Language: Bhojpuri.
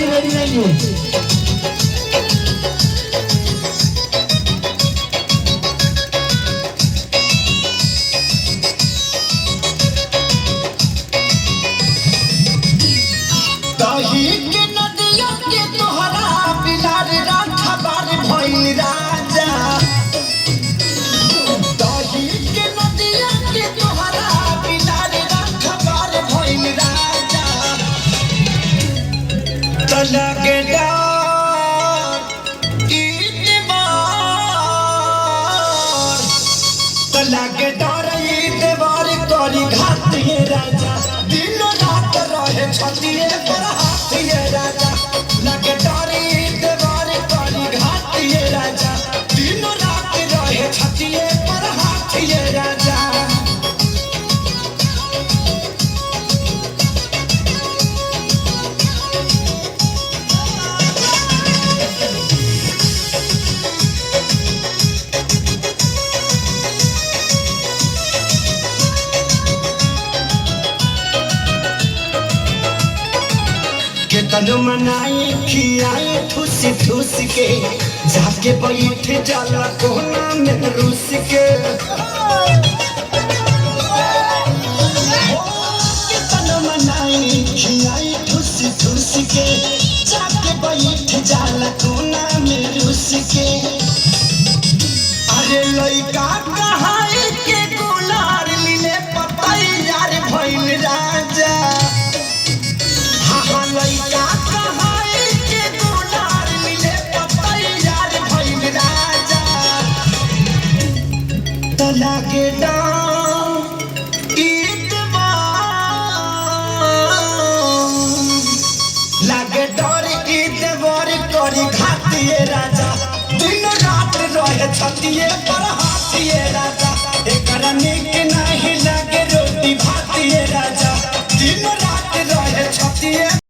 ताली रेडी नहीं है। दही के नदिया के तोहरा बिलार राखा बार भइल राजा। दही के नदिया के तोहरा बिलार राखा बार भइल राजा। तला के डार तला के डार ईदवार करी घाट ये राजा। दिनो रात रहे छतिए पर हाथ ये राजा। लगे डारी ईदवार करी घाट ये राजा। दिनो रात रहे छतिए पर हाथ ये राजा। तनु मनाई खियाई ठूस ठूस के जाके बैठ जाला कोना में रूस के। तनु मनाई खियाई ठूस ठूस के जाके बैठ जाला कोना में रूस के। अरे लइका कहाई के गुलार लीले पतई यार भइल राजा। लइका कहाई के गुलार मिले पतई यार भइल राजा। तला के लागे डर ईदवार करी घाट ये राजा। दिन रात रहे छतिए पर हाथ ये राजा। एकरा निक